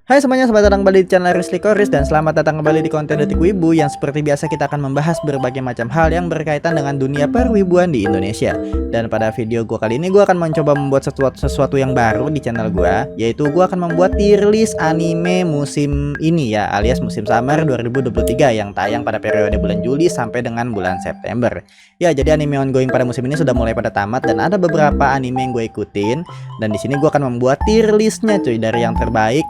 Hai semuanya, selamat datang kembali di channel Rizly Koris dan selamat datang kembali di konten Detik Wibu yang seperti biasa kita akan membahas berbagai macam hal yang berkaitan dengan dunia perwibuan di Indonesia. Dan pada video gua kali ini gua akan mencoba membuat sesuatu yang baru di channel gua, yaitu gua akan membuat tier list anime musim ini ya, alias musim summer 2023 yang tayang pada periode bulan Juli sampai dengan bulan September. Ya, jadi anime ongoing pada musim ini sudah mulai pada tamat dan ada beberapa anime yang gue ikutin. Dan di sini gue akan membuat tier listnya cuy, dari yang terbaik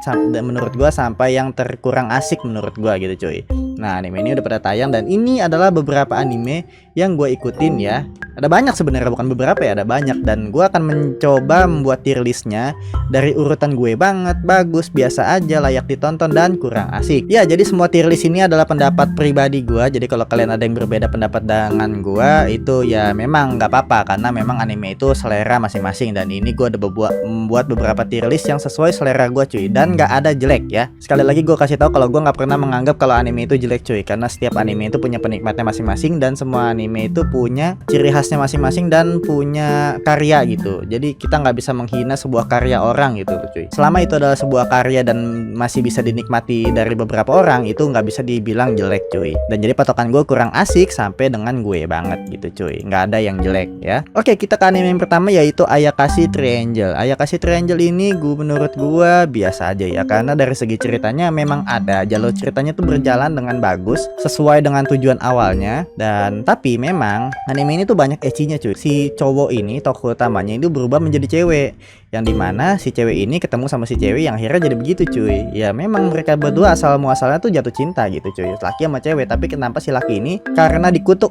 menurut gue sampai yang terkurang asik menurut gue gitu cuy. Nah, anime ini udah pada tayang dan ini adalah beberapa anime yang gue ikutin ya. Ada banyak sebenarnya, bukan beberapa ya, ada banyak. Dan gue akan mencoba membuat tier listnya dari urutan gue banget, bagus, biasa aja, layak ditonton, dan kurang asik. Ya, jadi semua tier list ini adalah pendapat pribadi gue. Jadi kalau kalian ada yang berbeda pendapat dengan gue, itu ya memang nggak apa-apa, karena memang anime itu selera masing-masing. Dan ini gue udah membuat beberapa tier list yang sesuai selera gue cuy, dan nggak ada jelek ya. Sekali lagi gue kasih tahu kalau gue nggak pernah menganggap kalau anime itu jelek cuy, karena setiap anime itu punya penikmatnya masing-masing dan semua anime itu punya ciri khasnya masing-masing dan punya karya gitu. Jadi kita nggak bisa menghina sebuah karya orang gitu cuy. Selama itu adalah sebuah karya dan masih bisa dinikmati dari beberapa orang, itu nggak bisa dibilang jelek cuy. Dan jadi patokan gue kurang asik sampai dengan gue banget gitu cuy, nggak ada yang jelek ya. Oke, kita ke anime yang pertama, yaitu Ayakashi Triangle. Ayakashi Triangle ini menurut gue biasa aja ya, karena dari segi ceritanya memang ada jalur ceritanya tuh berjalan dengan bagus sesuai dengan tujuan awalnya. Dan tapi memang anime ini tuh banyak ecinya cuy. Si cowok ini, tokoh utamanya itu berubah menjadi cewek, yang dimana si cewek ini ketemu sama si cewek yang akhirnya jadi begitu cuy. Ya memang mereka berdua asal muasalnya tuh jatuh cinta gitu cuy, laki sama cewek. Tapi kenapa si laki ini karena dikutuk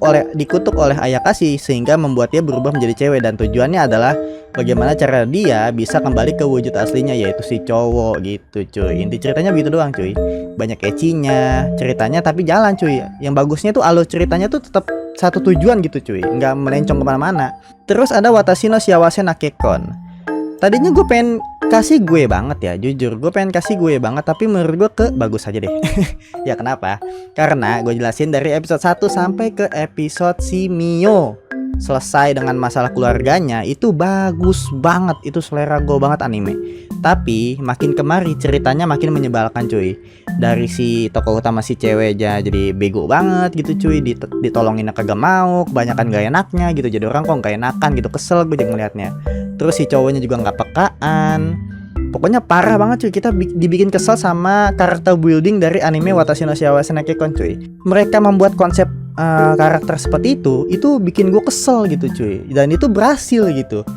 oleh Ayakashi sehingga membuat dia berubah menjadi cewek, dan tujuannya adalah bagaimana cara dia bisa kembali ke wujud aslinya, yaitu si cowok gitu cuy. Inti ceritanya begitu doang cuy. Banyak ecinya ceritanya tapi jalan cuy. Yang bagusnya tuh alur ceritanya tuh tetap satu tujuan gitu cuy, nggak melencong kemana-mana. Terus ada Watashi no Shiawase Nakekon. Tadinya gue pengen kasih gue banget ya, jujur gue pengen kasih gue banget, tapi menurut gue ke bagus aja deh. Ya kenapa? Karena gue jelasin dari episode 1 sampai ke episode si Mio selesai dengan masalah keluarganya, itu bagus banget, itu selera gue banget anime. Tapi makin kemari ceritanya makin menyebalkan cuy. Dari si tokoh utama si ceweknya jadi bego banget gitu cuy, ditolongin kagak mau, kebanyakan gak enaknya gitu. Jadi orang kok gak enakan gitu, kesel gue jadi ngeliatnya. Terus si cowoknya juga nggak pekaan. Pokoknya parah banget cuy, kita dibikin kesel sama karakter building dari anime Watashi no Shiawase Nakekon cuy. Mereka membuat konsep karakter seperti itu bikin gue kesel gitu cuy. Dan itu berhasil gitu.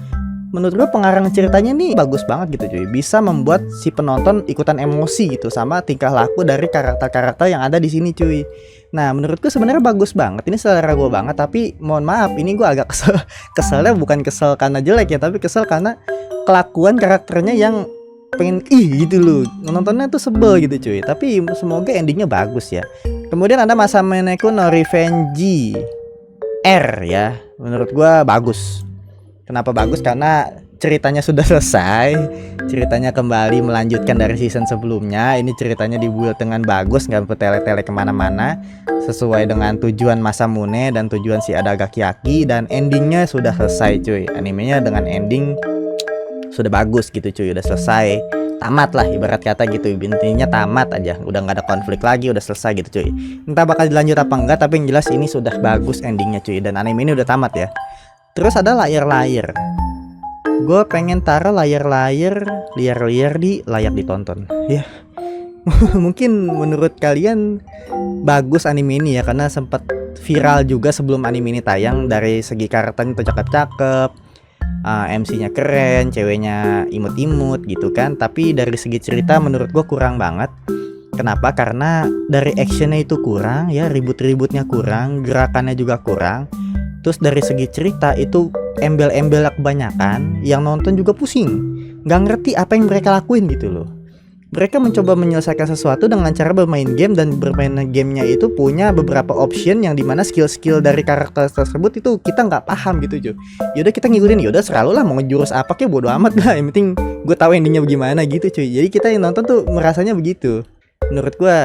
Menurut gue pengarang ceritanya nih bagus banget gitu cuy, bisa membuat si penonton ikutan emosi gitu sama tingkah laku dari karakter-karakter yang ada di sini cuy. Nah menurutku sebenarnya bagus banget, ini selera gue banget. Tapi mohon maaf, ini gue agak keselnya bukan kesel karena jelek ya, tapi kesel karena kelakuan karakternya yang pengen gitu loh, nontonnya tuh sebel gitu cuy. Tapi semoga endingnya bagus ya. Kemudian ada Masame no Revenge R ya, menurut gue bagus. Kenapa bagus? Karena ceritanya sudah selesai, ceritanya kembali melanjutkan dari season sebelumnya. Ini ceritanya dibuat dengan bagus, nggak bertele-tele kemana-mana, sesuai dengan tujuan Masamune dan tujuan si Adagakiaki. Dan endingnya sudah selesai cuy, animenya dengan ending sudah bagus gitu cuy, udah selesai, tamat lah ibarat kata gitu. Intinya tamat aja, udah nggak ada konflik lagi, udah selesai gitu cuy. Entah bakal dilanjut apa enggak, tapi yang jelas ini sudah bagus endingnya cuy, dan anime ini udah tamat ya. Terus ada layar-layar. Gue pengen taruh layar-layar di layak ditonton ya. Mungkin menurut kalian bagus anime ini ya, karena sempat viral juga sebelum anime ini tayang. Dari segi karakternya tuh cakep-cakep, MC-nya keren, ceweknya imut-imut gitu kan. Tapi dari segi cerita menurut gue kurang banget. Kenapa? Karena dari actionnya itu kurang ya, ribut-ributnya kurang, gerakannya juga kurang. Terus dari segi cerita itu embel-embel kebanyakan, yang nonton juga pusing, nggak ngerti apa yang mereka lakuin gitu loh. Mereka mencoba menyelesaikan sesuatu dengan cara bermain game, dan bermain gamenya itu punya beberapa option yang dimana skill-skill dari karakter tersebut itu kita nggak paham gitu cuy. Yaudah kita ngikutin, yaudah selalu lah mau ngejurus apa kayak bodo amat lah, yang penting gue tahu endingnya bagaimana gitu cuy. Jadi kita yang nonton tuh merasanya begitu. Menurut gue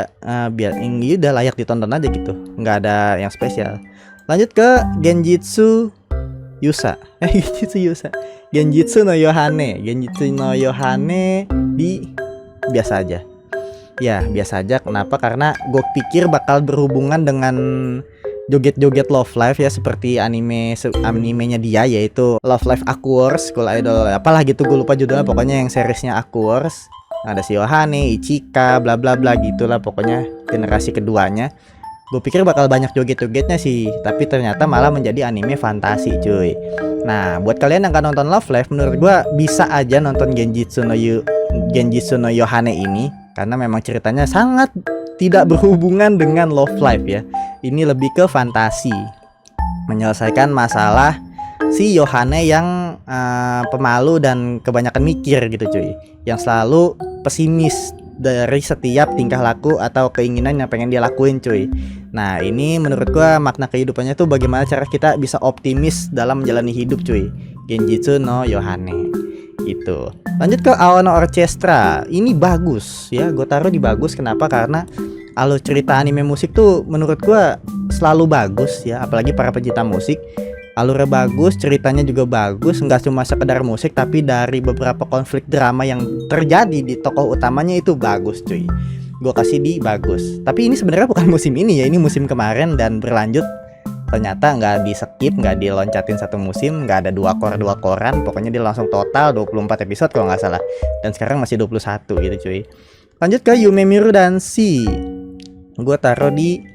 biar ini udah layak ditonton aja gitu, nggak ada yang spesial. Lanjut ke Genjitsu Yusa. Genjitsu no Yohane di biasa aja. Ya biasa aja, kenapa? Karena gue pikir bakal berhubungan dengan joget-joget Love Live ya, seperti animenya dia, yaitu Love Live Aquars School Idol apalah gitu, gue lupa judulnya, pokoknya yang seriesnya Aquars. Ada si Yohane, Ichika, bla bla bla gitulah, pokoknya generasi keduanya. Gue pikir bakal banyak joget-jogetnya sih, tapi ternyata malah menjadi anime fantasi cuy. Nah buat kalian yang kan nonton Love Live, menurut gue bisa aja nonton Genjitsu no Yohane ini, karena memang ceritanya sangat tidak berhubungan dengan Love Live ya. Ini lebih ke fantasi, menyelesaikan masalah si Yohane yang pemalu dan kebanyakan mikir gitu cuy, yang selalu pesimis dari setiap tingkah laku atau keinginan yang pengen dia lakuin cuy. Nah ini menurut gua makna kehidupannya tuh bagaimana cara kita bisa optimis dalam menjalani hidup cuy. Genjitsu no Yohane itu. Lanjut ke Aono Orchestra. Ini bagus ya, gue taruh di bagus. Kenapa? Karena alur cerita anime musik tuh menurut gua selalu bagus ya, apalagi para pecinta musik. Alurnya bagus, ceritanya juga bagus, nggak cuma sekedar musik, tapi dari beberapa konflik drama yang terjadi di tokoh utamanya itu bagus cuy. Gue kasih di bagus. Tapi ini sebenarnya bukan musim ini ya, ini musim kemarin dan berlanjut. Ternyata nggak di skip, nggak diloncatin satu musim, nggak ada dua koran, pokoknya dia langsung total 24 episode kalau nggak salah. Dan sekarang masih 21 gitu cuy. Lanjut ke Yume Miru Danshi. Gue taruh di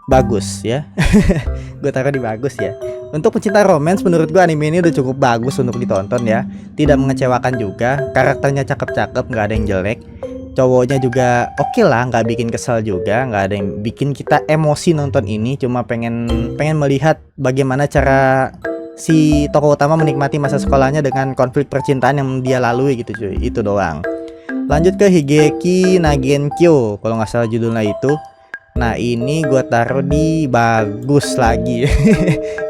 bagus ya. Gue taruh di bagus ya. Untuk pecinta romance, menurut gue anime ini udah cukup bagus untuk ditonton ya. Tidak mengecewakan juga, karakternya cakep-cakep, nggak ada yang jelek. Cowoknya juga oke lah, nggak bikin kesel juga, nggak ada yang bikin kita emosi nonton ini. Cuma pengen melihat bagaimana cara si tokoh utama menikmati masa sekolahnya dengan konflik percintaan yang dia lalui gitu cuy. Itu doang. Lanjut ke Higeki na Genkyo, kalau nggak salah judulnya itu. Nah ini gue taruh di bagus lagi.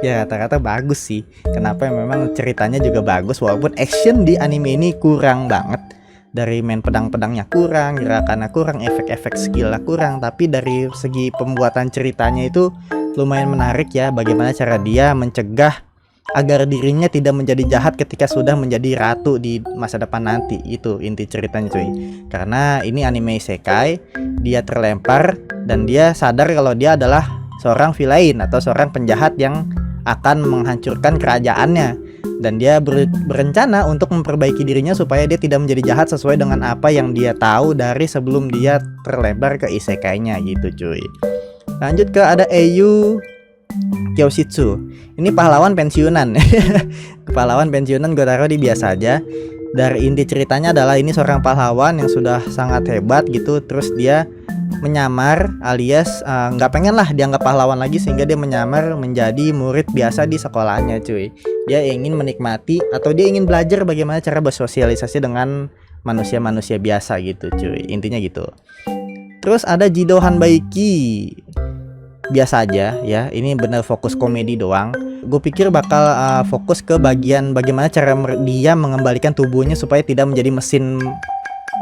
Ya rata-rata bagus sih. Kenapa? Memang ceritanya juga bagus, walaupun action di anime ini kurang banget. Dari main pedang-pedangnya kurang, gerakannya kurang, efek-efek skillnya kurang. Tapi dari segi pembuatan ceritanya itu lumayan menarik ya. Bagaimana cara dia mencegah agar dirinya tidak menjadi jahat ketika sudah menjadi ratu di masa depan nanti. Itu inti ceritanya cuy. Karena ini anime isekai, dia terlempar dan dia sadar kalau dia adalah seorang villain atau seorang penjahat yang akan menghancurkan kerajaannya. Dan dia berencana untuk memperbaiki dirinya supaya dia tidak menjadi jahat sesuai dengan apa yang dia tahu dari sebelum dia terlempar ke isekainya gitu cuy. Lanjut ke ada Eiyu Kyoshitsu. Ini pahlawan pensiunan. Pahlawan pensiunan gue taruh di biasa aja. Dari inti ceritanya adalah ini seorang pahlawan yang sudah sangat hebat gitu. Terus dia menyamar alias nggak pengen lah dianggap pahlawan lagi, sehingga dia menyamar menjadi murid biasa di sekolahnya cuy. Dia ingin menikmati atau dia ingin belajar bagaimana cara bersosialisasi dengan manusia-manusia biasa gitu cuy. Intinya gitu. Terus ada Jidohan Baiki. Biasa aja ya, ini bener fokus komedi doang. Gue pikir bakal fokus ke bagian bagaimana cara dia mengembalikan tubuhnya supaya tidak menjadi mesin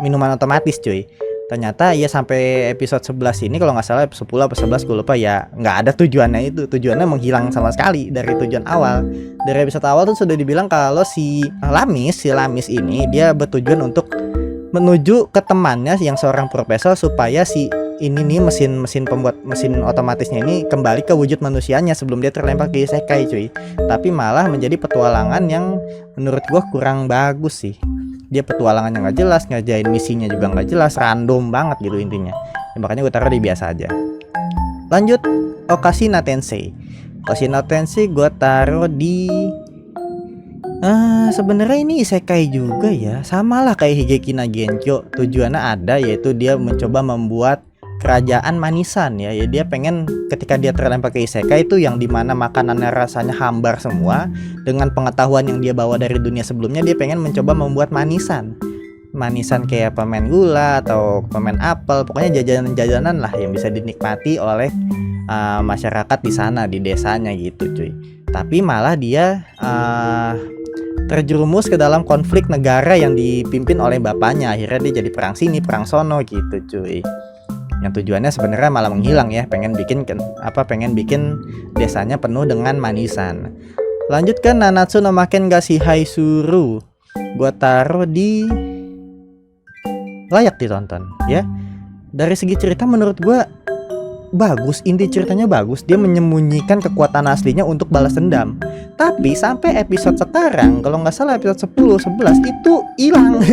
minuman otomatis cuy. Ternyata ya sampai episode 11 ini, kalau nggak salah 10 atau 11 gue lupa ya, nggak ada tujuannya itu. Tujuannya menghilang sama sekali dari tujuan awal. Dari episode awal tuh sudah dibilang kalau si Lamis ini dia bertujuan untuk menuju ke temannya yang seorang profesor supaya si ini nih mesin pembuat mesin otomatisnya ini kembali ke wujud manusianya sebelum dia terlempar ke isekai cuy. Tapi malah menjadi petualangan yang menurut gua kurang bagus sih. Dia petualangan yang nggak jelas, ngerjain misinya juga nggak jelas, random banget gitu intinya. Ya, makanya gue taruh di biasa aja. Lanjut Okashina Tensei. Okashina Tensei gue taruh di sebenarnya ini isekai juga ya, sama lah kayak Higeki na Genkyo. Tujuannya ada, yaitu dia mencoba membuat kerajaan manisan ya. Ya dia pengen ketika dia terlempar ke isekai itu yang dimana makanannya rasanya hambar semua, dengan pengetahuan yang dia bawa dari dunia sebelumnya, dia pengen mencoba membuat manisan kayak permen gula atau permen apel, pokoknya jajanan-jajanan lah yang bisa dinikmati oleh masyarakat di sana, di desanya gitu cuy. Tapi malah dia terjerumus ke dalam konflik negara yang dipimpin oleh bapaknya. Akhirnya dia jadi perang sini perang sono gitu cuy. Yang tujuannya sebenarnya malah menghilang ya, pengen bikin desanya penuh dengan manisan. Lanjut ke Nanatsu no Maken ga Shihaisuru. Gua taruh di layak ditonton ya. dari segi cerita menurut gue bagus, inti ceritanya bagus. Dia menyembunyikan kekuatan aslinya untuk balas dendam. Tapi sampai episode sekarang, kalau nggak salah episode 10, 11 itu hilang.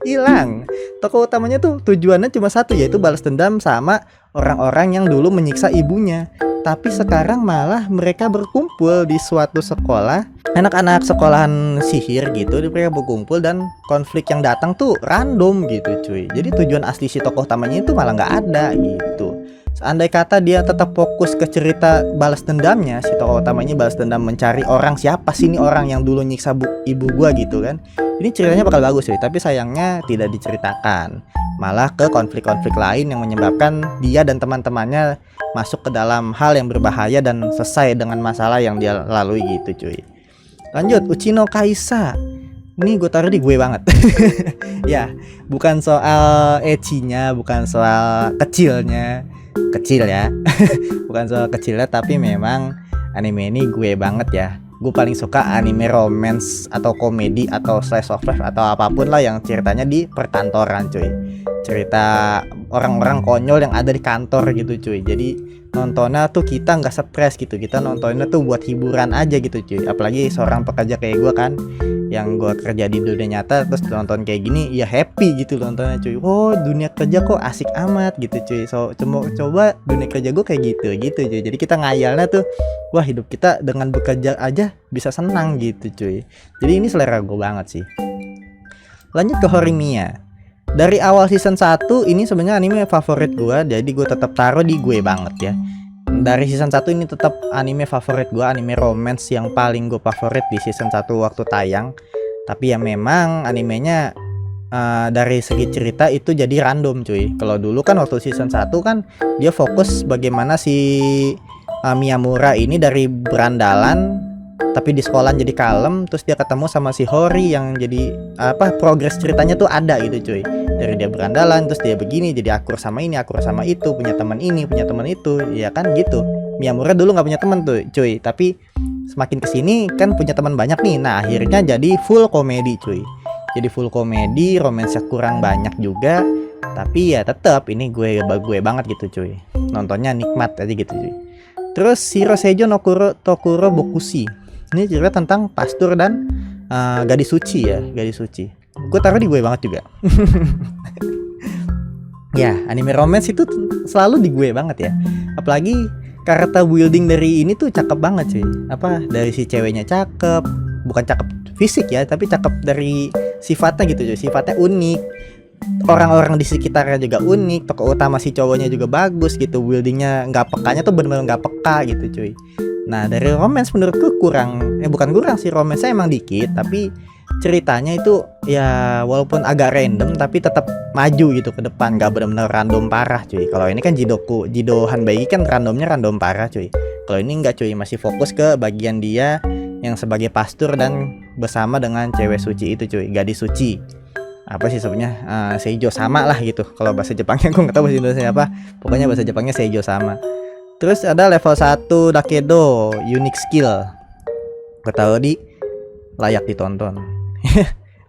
Hilang. Tokoh utamanya tuh tujuannya cuma satu, yaitu balas dendam sama orang-orang yang dulu menyiksa ibunya. Tapi sekarang malah mereka berkumpul di suatu sekolah, anak-anak sekolahan sihir gitu. Mereka berkumpul dan konflik yang datang tuh random gitu cuy. Jadi tujuan asli si tokoh utamanya itu malah nggak ada gitu. Andai kata dia tetap fokus ke cerita balas dendamnya, si tokoh utamanya balas dendam mencari orang, siapa sih ini orang yang dulu nyiksa ibu gua gitu kan. Ini ceritanya bakal bagus cuy, tapi sayangnya tidak diceritakan. Malah ke konflik-konflik lain yang menyebabkan dia dan teman-temannya masuk ke dalam hal yang berbahaya dan selesai dengan masalah yang dia lalui gitu cuy. Lanjut, Uchino Kaisa. Ini gue taruh di gue banget. Ya, bukan soal ecchinya, bukan soal kecilnya. Kecil ya. Bukan soal kecilnya, tapi memang anime ini gue banget ya. Gue paling suka anime romance atau komedi atau slice of life atau apapun lah yang ceritanya di perkantoran cuy. Cerita orang-orang konyol yang ada di kantor gitu cuy. Jadi nontonnya tuh kita nggak stres gitu, kita nontonnya tuh buat hiburan aja gitu cuy. Apalagi seorang pekerja kayak gue kan, yang gue kerja di dunia nyata terus nonton kayak gini ya happy gitu nontonnya cuy. Oh dunia kerja kok asik amat gitu cuy. So coba dunia kerja gue kayak gitu cuy. Jadi kita ngayalnya tuh, wah hidup kita dengan bekerja aja bisa senang gitu cuy. Jadi ini selera gue banget sih. Lanjut ke Horimiya. Dari awal season 1 ini sebenarnya anime favorit gue, jadi gue tetap taruh di gue banget ya. Dari season 1 ini tetap anime favorit gue, anime romance yang paling gue favorit di season 1 waktu tayang. Tapi ya memang animenya dari segi cerita itu jadi random cuy. Kalau dulu kan waktu season 1 kan dia fokus bagaimana si Miyamura ini dari berandalan tapi di sekolah jadi kalem, terus dia ketemu sama si Hori yang jadi progres ceritanya tuh ada gitu cuy. Dari dia berandalan terus dia begini, jadi akur sama ini, akur sama itu, punya teman ini, punya teman itu, ya kan gitu. Miyamura dulu nggak punya teman tuh cuy, tapi semakin kesini kan punya teman banyak nih. Nah akhirnya jadi full komedi cuy. Jadi full komedi, romansnya kurang banyak juga, tapi ya tetap ini gue banget gitu cuy. Nontonnya nikmat aja gitu cuy. Terus Shiro Seijo no Tokuro Bokushi. Ini cerita tentang pastur dan gadis suci ya, gadis suci. Gue taruh di gue banget juga. Ya, anime romance itu selalu di gue banget ya. Apalagi karakter building dari ini tuh cakep banget cuy. Dari si ceweknya cakep, bukan cakep fisik ya, tapi cakep dari sifatnya gitu cuy. Sifatnya unik. Orang-orang di sekitarnya juga unik. Tokoh utama si cowoknya juga bagus gitu. Buildingnya nggak pekanya tuh bener-bener nggak peka gitu cuy. Nah dari romance menurutku bukan kurang sih, romance-nya emang dikit, tapi ceritanya itu ya walaupun agak random tapi tetap maju gitu ke depan, nggak benar-benar random parah cuy. Kalau ini kan Jido Hanbaigi kan random parah cuy. Kalau ini nggak cuy, masih fokus ke bagian dia yang sebagai pastur dan bersama dengan cewek suci itu cuy, gadis suci. Apa sih sebenarnya Seijo sama lah gitu. Kalau bahasa Jepangnya gue nggak tahu bahasa Indonesia apa. Pokoknya bahasa Jepangnya Seijo sama. Terus ada level 1 Dakedo, unique skill. Gue tahu di layak ditonton.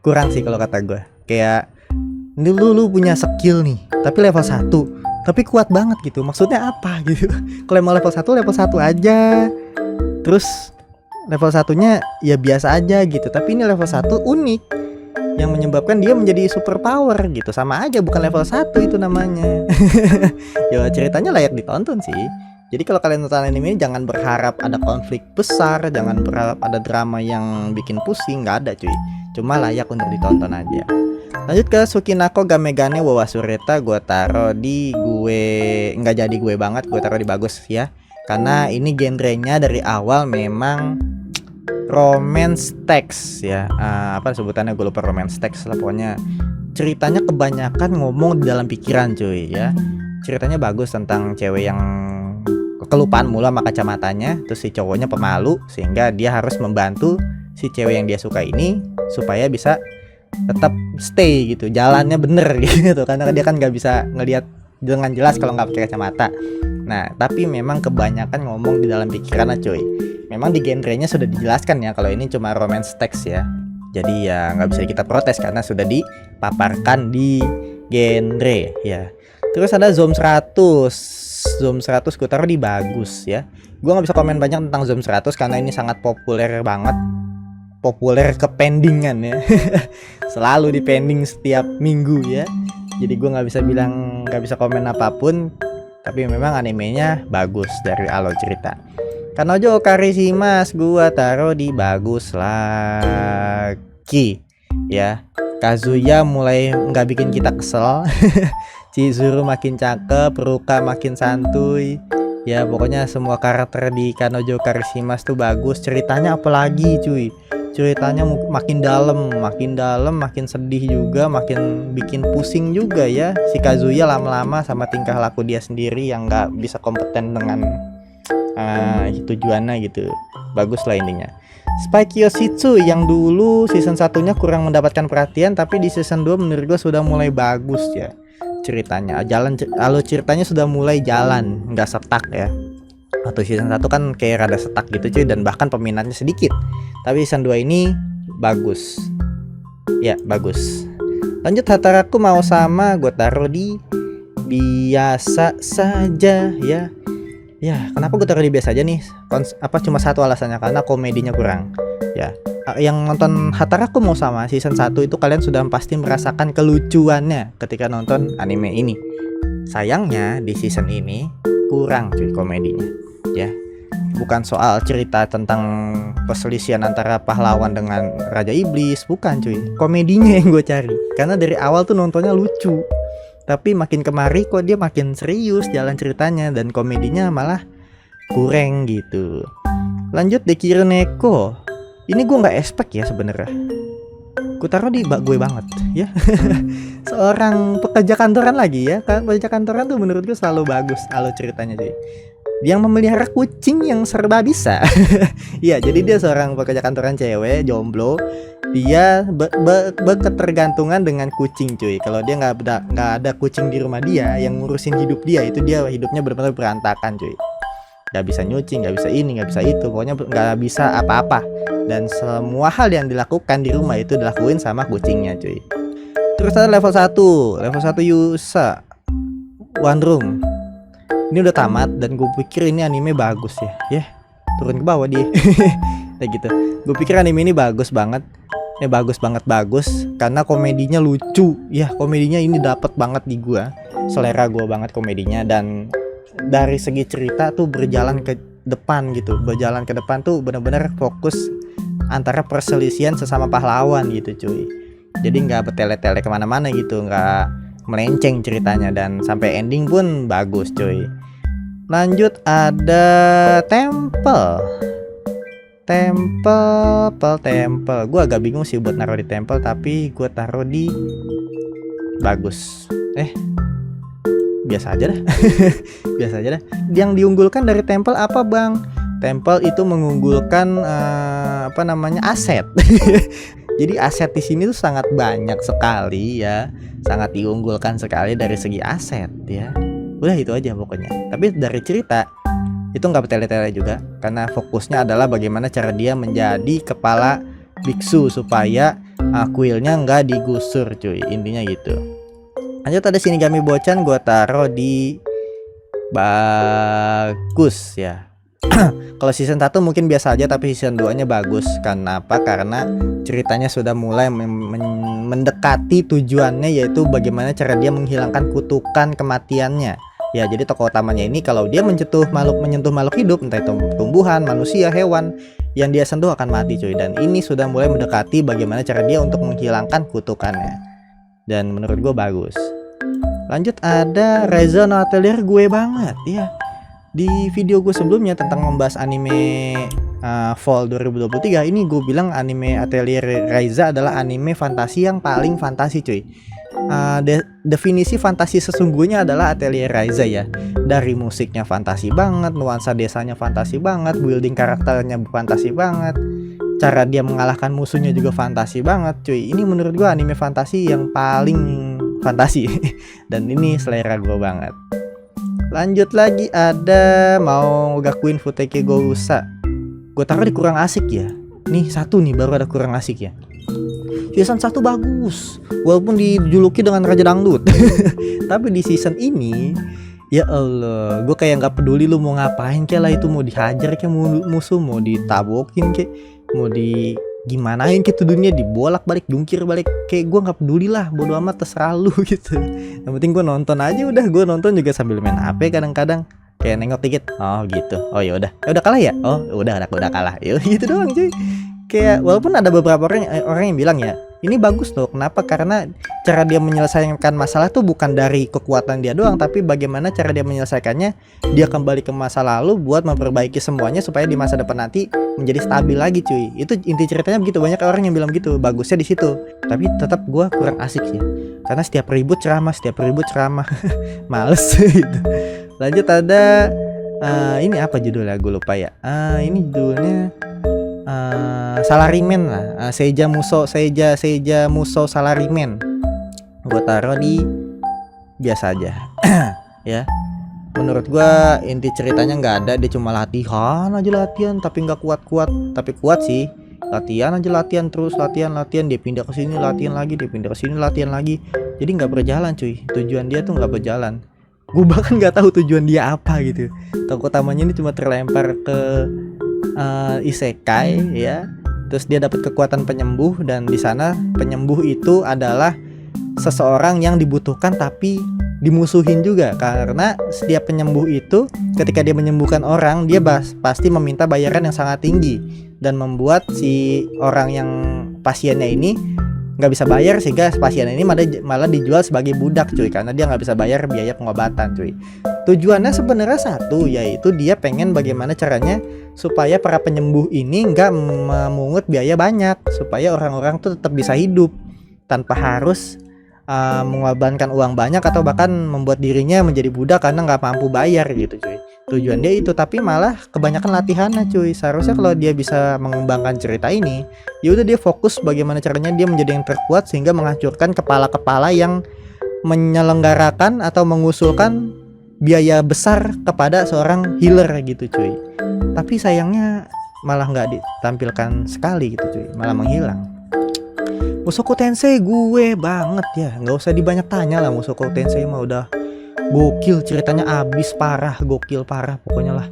Kurang sih kalau kata gue. Kayak ini lu punya skill nih, tapi level 1, tapi kuat banget gitu. Maksudnya apa gitu? Kalau mau level 1 aja. Terus level 1-nya ya biasa aja gitu. Tapi ini level 1 unik, yang menyebabkan dia menjadi super power gitu. Sama aja bukan level 1 itu namanya. Ya ceritanya layak ditonton sih. Jadi kalau kalian nonton anime ini jangan berharap ada konflik besar, jangan berharap ada drama yang bikin pusing, nggak ada cuy. Cuma layak untuk ditonton aja. Lanjut ke Tsukinako Gamegane wa Wasureta, gue taruh di gue nggak jadi gue banget, gue taruh di bagus ya. Karena ini genrenya dari awal memang romance text ya. Apa sebutannya gue lupa, romance text lah pokoknya. Ceritanya kebanyakan ngomong di dalam pikiran cuy ya. Ceritanya bagus tentang cewek yang kelupaan mulu sama kacamatanya, terus si cowoknya pemalu sehingga dia harus membantu si cewek yang dia suka ini supaya bisa tetap stay gitu, jalannya bener gitu, karena dia kan nggak bisa ngelihat dengan jelas kalau nggak pakai kacamata. Nah tapi memang kebanyakan ngomong di dalam pikiran cuy. Memang di genrenya sudah dijelaskan ya kalau ini cuma romance text ya, jadi ya nggak bisa kita protes karena sudah dipaparkan di genre ya. Terus ada Zoom 100. Zoom 100 gue taruh di bagus ya. Gue nggak bisa komen banyak tentang Zoom 100 karena ini sangat populer banget. Populer ke pendingan ya. Selalu di pending setiap minggu ya. Jadi gue nggak bisa komen apapun. Tapi memang animenya bagus dari Allo cerita. Kanojo Karishimas gue taruh di bagus lagi ya. Kazuya mulai nggak bikin kita kesel. Chizuru makin cakep, Ruka makin santuy. Ya pokoknya semua karakter di Kanojo Karishimas tuh bagus. Ceritanya apalagi cuy. Ceritanya makin dalam, makin sedih juga, makin bikin pusing juga ya. Si Kazuya lama-lama sama tingkah laku dia sendiri yang nggak bisa kompeten dengan tujuannya gitu. Bagus lah intinya. Spike Yoshitsu yang dulu season 1-nya kurang mendapatkan perhatian, tapi di season 2 menurut gue sudah mulai bagus ya. Ceritanya alur ceritanya sudah mulai jalan, nggak setak ya. Atau season 1 kan kayak rada setak gitu cuy, dan bahkan peminatnya sedikit. Tapi season 2 ini bagus. Ya, bagus. Lanjut Hataraku mau sama gue taruh di biasa saja ya. Ya, kenapa gue taruh di biasa aja nih? Cuma satu alasannya, karena komedinya kurang. Ya, yang nonton Hataraku mau sama season 1 itu kalian sudah pasti merasakan kelucuannya ketika nonton anime ini. Sayangnya di season ini kurang cuy komedinya. Ya, bukan soal cerita tentang perselisihan antara pahlawan dengan Raja Iblis, bukan cuy. Komedinya yang gue cari. Karena dari awal tuh nontonnya lucu. Tapi makin kemari kok dia makin serius jalan ceritanya dan komedinya malah kurang gitu. Lanjut Dekiru Neko. Ini gue nggak expect ya sebenarnya. Gue taruh di gue banget ya. Seorang pekerja kantoran lagi ya. Pekerja kantoran tuh menurut gue selalu bagus alur ceritanya sih. Dia memelihara kucing yang serba bisa. Iya, jadi dia seorang pekerja kantoran cewek, jomblo. Dia berketergantungan dengan kucing cuy. Kalau dia nggak ada kucing di rumah dia yang ngurusin hidup dia, itu dia hidupnya benar-benar berantakan cuy. Nggak bisa nyuci, nggak bisa ini, nggak bisa itu, pokoknya nggak bisa apa-apa. Dan semua hal yang dilakukan di rumah itu dilakuin sama kucingnya cuy. Terus ada level 1 Yusa One Room. Ini udah tamat dan gue pikir ini anime bagus ya. Turun ke bawah dia. Kayak gitu. Gue pikir anime ini bagus banget. Bagus karena komedinya lucu. Ya, komedinya ini dapet banget di gua. Selera gua banget komedinya, dan dari segi cerita tuh berjalan ke depan gitu. Berjalan ke depan tuh benar-benar fokus antara perselisihan sesama pahlawan gitu cuy. Jadi nggak bertele-tele kemana-mana gitu, nggak melenceng ceritanya, dan sampai ending pun bagus cuy. Lanjut ada Temple. Gue agak bingung sih buat naruh di Temple, tapi gue taruh di bagus. Biasa aja dah. Yang diunggulkan dari Temple apa bang? Temple itu mengunggulkan aset. Jadi aset di sini tuh sangat banyak sekali ya, sangat diunggulkan sekali dari segi aset ya. Udah itu aja pokoknya. Tapi dari cerita itu nggak bertele-tele juga, karena fokusnya adalah bagaimana cara dia menjadi kepala biksu supaya kuilnya nggak digusur cuy, intinya gitu. Lanjut ada Shinigami Bochan, gue taruh di bagus ya. Kalau season 1 mungkin biasa aja, tapi season 2 nya bagus. Kenapa? Karena ceritanya sudah mulai mendekati tujuannya, yaitu bagaimana cara dia menghilangkan kutukan kematiannya. Ya, jadi tokoh utamanya ini kalau dia menyentuh makhluk hidup, entah itu tumbuhan, manusia, hewan, yang dia sentuh akan mati cuy. Dan ini sudah mulai mendekati bagaimana cara dia untuk menghilangkan kutukannya. Dan menurut gue bagus. Lanjut ada Reza no Atelier gue banget ya. Di video gue sebelumnya tentang membahas anime Fall 2023, ini gue bilang anime Atelier Reza adalah anime fantasi yang paling fantasi cuy. Definisi fantasi sesungguhnya adalah Atelier Ryza ya. Dari musiknya fantasi banget, nuansa desanya fantasi banget, building karakternya fantasi banget, cara dia mengalahkan musuhnya juga fantasi banget cuy. Ini menurut gua anime fantasi yang paling fantasi. Dan ini selera gua banget. Lanjut lagi ada mau Gakuin Futeki Gousa. Gue taruh di kurang asik ya. Nih satu nih baru ada kurang asik ya. Season 1 bagus, walaupun dijuluki dengan Raja Dangdut. Tapi di season ini, ya Allah, gue kayak nggak peduli lu mau ngapain, kayak lah itu mau dihajar kayak musuh, mau ditabokin kayak mau di gimanain gitu, dunia dibolak balik jungkir balik, kayak gue nggak peduli lah, bodo amat, terserah lu gitu. Yang penting gue nonton aja udah. Gue nonton juga sambil main HP kadang-kadang, kayak nengok dikit, oh gitu, oh ya udah kalah ya, oh udah kalah, ya gitu doang cuy. Kayak walaupun ada beberapa orang yang bilang ya ini bagus loh, kenapa? Karena cara dia menyelesaikan masalah tuh bukan dari kekuatan dia doang, tapi bagaimana cara dia menyelesaikannya. Dia kembali ke masa lalu buat memperbaiki semuanya supaya di masa depan nanti menjadi stabil lagi cuy. Itu inti ceritanya begitu. Banyak orang yang bilang gitu, bagusnya di situ. Tapi tetap gue kurang asik sih, karena setiap ribut ceramah males gitu. Lanjut ada ini apa judulnya, gue lupa ya. Ini judulnya Salaryman lah, Seiya Musou Salaryman. Gue taruh di biasa aja. Ya, menurut gue inti ceritanya nggak ada, dia cuma latihan tapi nggak kuat, tapi kuat sih. Latihan terus latihan, dia pindah ke sini latihan lagi, dia pindah ke sini latihan lagi. Jadi nggak berjalan cuy, tujuan dia tuh nggak berjalan. Gue bahkan nggak tahu tujuan dia apa gitu. Tokoh utamanya ini cuma terlempar ke isekai ya, terus dia dapat kekuatan penyembuh, dan di sana penyembuh itu adalah seseorang yang dibutuhkan tapi dimusuhin juga, karena setiap penyembuh itu ketika dia menyembuhkan orang, dia pasti meminta bayaran yang sangat tinggi dan membuat si orang yang pasiennya ini nggak bisa bayar, sehingga pasien ini malah dijual sebagai budak cuy, karena dia nggak bisa bayar biaya pengobatan cuy. Tujuannya sebenarnya satu, yaitu dia pengen bagaimana caranya supaya para penyembuh ini nggak memungut biaya banyak, supaya orang-orang tuh tetap bisa hidup tanpa harus mengorbankan uang banyak atau bahkan membuat dirinya menjadi budak karena nggak mampu bayar gitu cuy. Tujuan dia itu, tapi malah kebanyakan latihannya cuy. Seharusnya kalau dia bisa mengembangkan cerita ini, ya udah dia fokus bagaimana caranya dia menjadi yang terkuat sehingga menghancurkan kepala-kepala yang menyelenggarakan atau mengusulkan biaya besar kepada seorang healer gitu cuy. Tapi sayangnya malah nggak ditampilkan sekali gitu cuy, malah menghilang. Mushoku Tensei gue banget ya, nggak usah dibanyak tanya lah. Mushoku Tensei mah udah gokil, ceritanya abis parah, gokil parah pokoknya lah.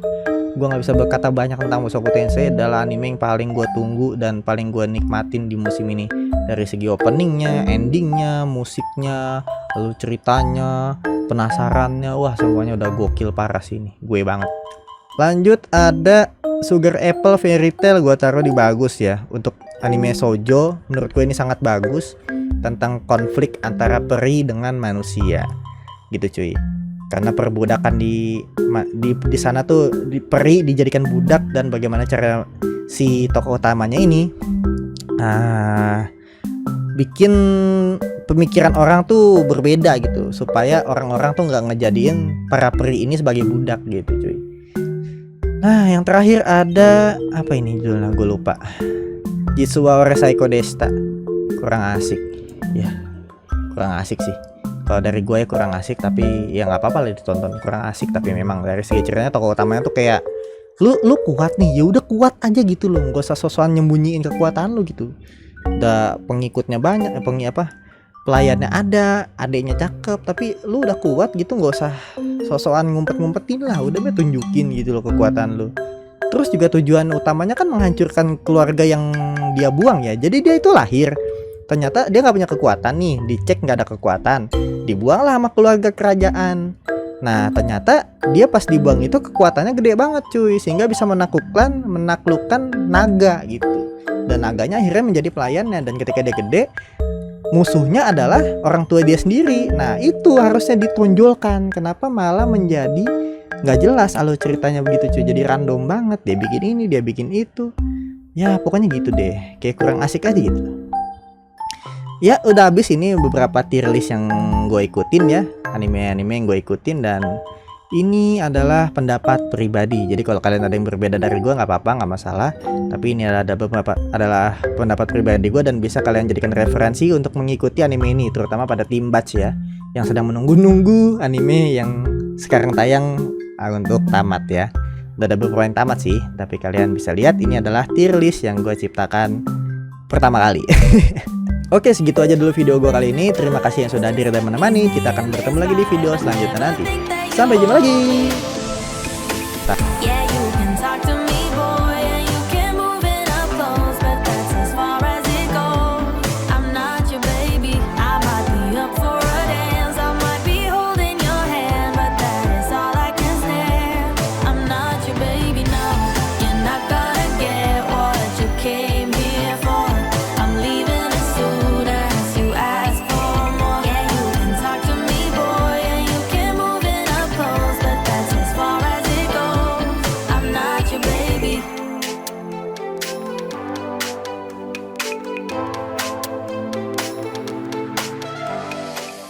Gue nggak bisa berkata banyak tentang Mushoku Tensei. Adalah anime yang paling gue tunggu dan paling gue nikmatin di musim ini, dari segi openingnya, endingnya, musiknya, lalu ceritanya, penasarannya, wah semuanya udah gokil parah sih ini, gue banget. Lanjut ada Sugar Apple Fairy Tail, gue taruh di bagus ya. Untuk anime shoujo menurut gue ini sangat bagus, tentang konflik antara peri dengan manusia gitu cuy. Karena perbudakan di sana tuh peri dijadikan budak, dan bagaimana cara si tokoh utamanya ini bikin pemikiran orang tuh berbeda gitu, supaya orang-orang tuh nggak ngejadiin para peri ini sebagai budak gitu cuy. Nah yang terakhir ada apa ini judulnya, gue lupa. Jitsu wa Psycho Desta. Kurang asik ya, kurang asik sih. Kalau dari gue ya kurang asik, tapi ya nggak apa-apa lah ditonton. Kurang asik, tapi memang dari segi ceritanya tokoh utamanya tuh kayak lu kuat nih, ya udah kuat aja gitu loh, nggak usah sosokan nyembunyiin kekuatan lu gitu. Udah pengikutnya banyak, pelayannya ada, adeknya cakep, tapi lu udah kuat gitu, nggak usah sosokan ngumpet-ngumpetin lah, udah tunjukin gitu loh kekuatan lu. Terus juga tujuan utamanya kan menghancurkan keluarga yang dia buang ya. Jadi dia itu lahir, ternyata dia nggak punya kekuatan nih, dicek nggak ada kekuatan, dibuanglah sama keluarga kerajaan. Nah ternyata dia pas dibuang itu kekuatannya gede banget cuy, sehingga bisa menaklukkan naga gitu. Dan naganya akhirnya menjadi pelayannya, dan ketika dia gede, musuhnya adalah orang tua dia sendiri. Nah itu harusnya ditonjolkan, kenapa malah menjadi nggak jelas alur ceritanya begitu cuy. Jadi random banget, dia bikin ini, dia bikin itu. Ya pokoknya gitu deh, kayak kurang asik aja gitu. Ya udah habis ini beberapa tier list yang gue ikutin ya, anime-anime yang gue ikutin, dan ini adalah pendapat pribadi. Jadi kalau kalian ada yang berbeda dari gue nggak apa-apa, nggak masalah. Tapi ini adalah pendapat pribadi gue, dan bisa kalian jadikan referensi untuk mengikuti anime ini, terutama pada tim batch ya, yang sedang menunggu anime yang sekarang tayang untuk tamat ya. Udah ada beberapa yang tamat sih, tapi kalian bisa lihat ini adalah tier list yang gue ciptakan pertama kali. Oke, segitu aja dulu video gue kali ini. Terima kasih yang sudah hadir dan menemani. Kita akan bertemu lagi di video selanjutnya nanti. Sampai jumpa lagi.